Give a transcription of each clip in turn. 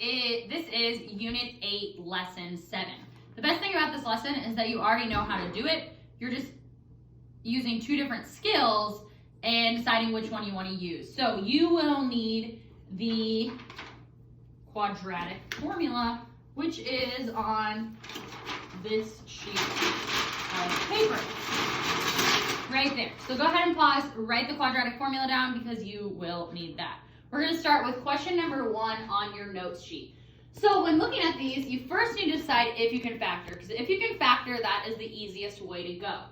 is Unit 8, Lesson 7. The best thing about this lesson is that you already know how to do it. You're just using two different skills and deciding which one you want to use. So you will need the quadratic formula, which is on this sheet of paper. Right there. So go ahead and pause, write the quadratic formula down because you will need that. We're going to start with question number 1 on your notes sheet. So when looking at these, you first need to decide if you can factor, because if you can factor, that is the easiest way to go.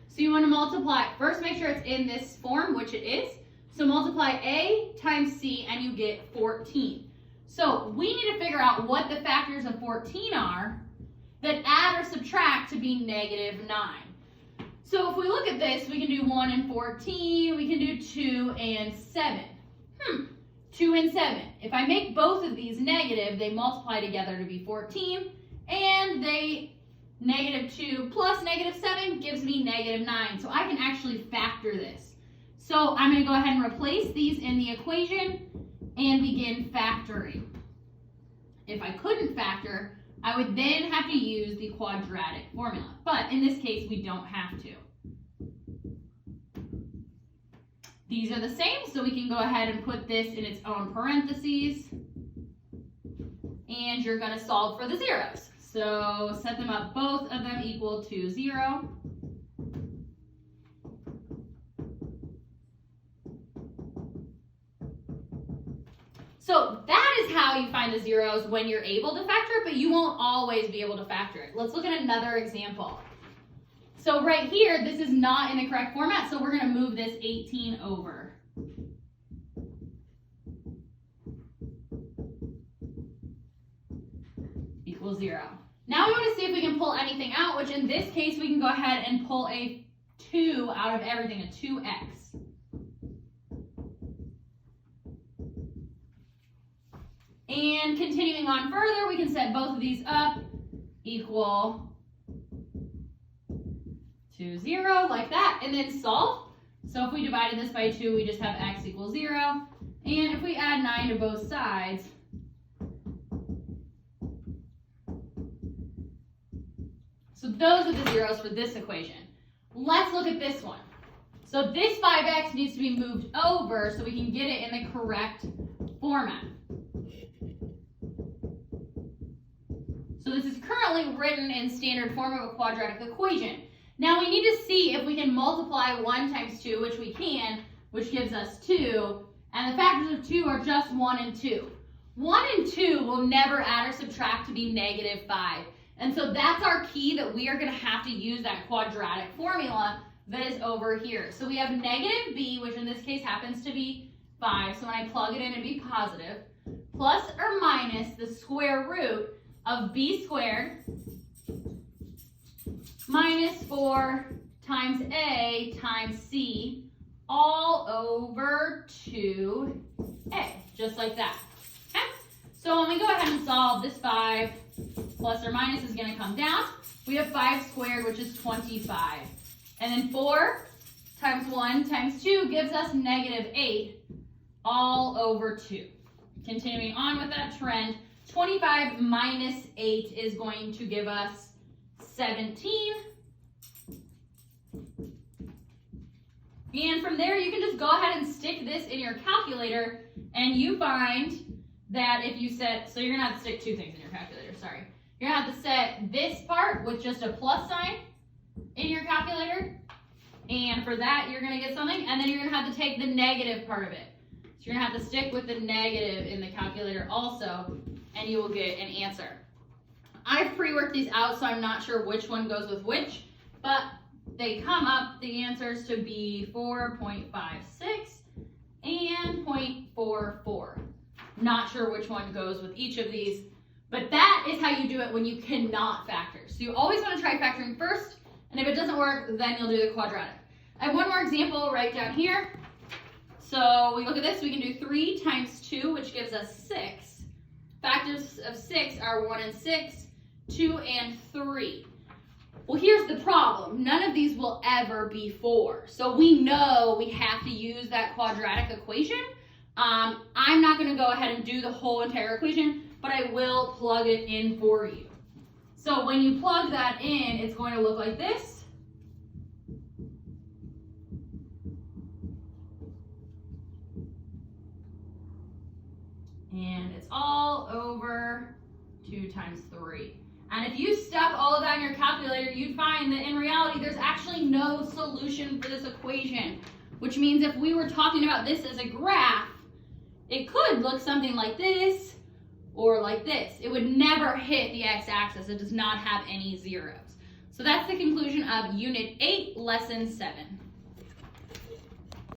So you want to multiply, first make sure it's in this form, which it is. So multiply A times C and you get 14. So we need to figure out what the factors of 14 are that add or subtract to be negative 9. So if we look at this, we can do 1 and 14, we can do 2 and 7. 2 and 7. If I make both of these negative, they multiply together to be 14, and negative 2 plus negative 7 gives me negative 9. So I can actually factor this. So I'm going to go ahead and replace these in the equation and begin factoring. If I couldn't factor, I would then have to use the quadratic formula. But in this case, we don't have to. These are the same, so we can go ahead and put this in its own parentheses. And you're going to solve for the zeros. So set them up, both of them equal to 0. So that is how you find the zeros when you're able to factor it, but you won't always be able to factor it. Let's look at another example. So right here, this is not in the correct format, so we're going to move this 18 over. Equals 0. Now we want to see if we can pull anything out, which in this case, we can go ahead and pull a 2 out of everything, a 2x. And continuing on further, we can set both of these up equal to 0, like that, and then solve. So if we divided this by 2, we just have x equals 0. And if we add 9 to both sides, so those are the zeros for this equation. Let's look at this one. So this 5x needs to be moved over so we can get it in the correct format. So this is currently written in standard form of a quadratic equation. Now we need to see if we can multiply 1 times 2, which we can, which gives us 2, and the factors of 2 are just 1 and 2. 1 and 2 will never add or subtract to be negative 5. And so that's our key, that we are going to have to use that quadratic formula that is over here. So we have negative b, which in this case happens to be 5. So when I plug it in, it'd be positive, plus or minus the square root of b squared minus 4 times a times c all over 2a, just like that. Okay? So when we go ahead and solve, this 5 plus or minus is going to come down. We have 5 squared, which is 25. And then 4 times 1 times 2 gives us negative 8 all over 2. Continuing on with that trend, 25 minus 8 is going to give us 17. And from there, you can just go ahead and stick this in your calculator, and you find that if you set, so you're going to have to stick 2 things in your calculator, sorry. You're going to have to set this part with just a plus sign in your calculator, and for that, you're going to get something, and then you're going to have to take the negative part of it. So you're going to have to stick with the negative in the calculator also, and you will get an answer. I've pre-worked these out, so I'm not sure which one goes with which, but they come up, the answers, to be 4.56 and 0.44. Not sure which one goes with each of these, but that is how you do it when you cannot factor. So you always want to try factoring first, and if it doesn't work, then you'll do the quadratic. I have one more example right down here. So we look at this, we can do 3 times 2, which gives us 6. Factors of 6 are 1 and 6, 2 and 3. Well, here's the problem. None of these will ever be 4. So we know we have to use that quadratic equation. I'm not going to go ahead and do the whole entire equation, but I will plug it in for you. So when you plug that in, it's going to look like this. And it's all over 2 times 3. And if you stuck all of that in your calculator, you'd find that in reality, there's actually no solution for this equation, which means if we were talking about this as a graph, it could look something like this or like this. It would never hit the x-axis. It does not have any zeros. So that's the conclusion of Unit 8, Lesson 7.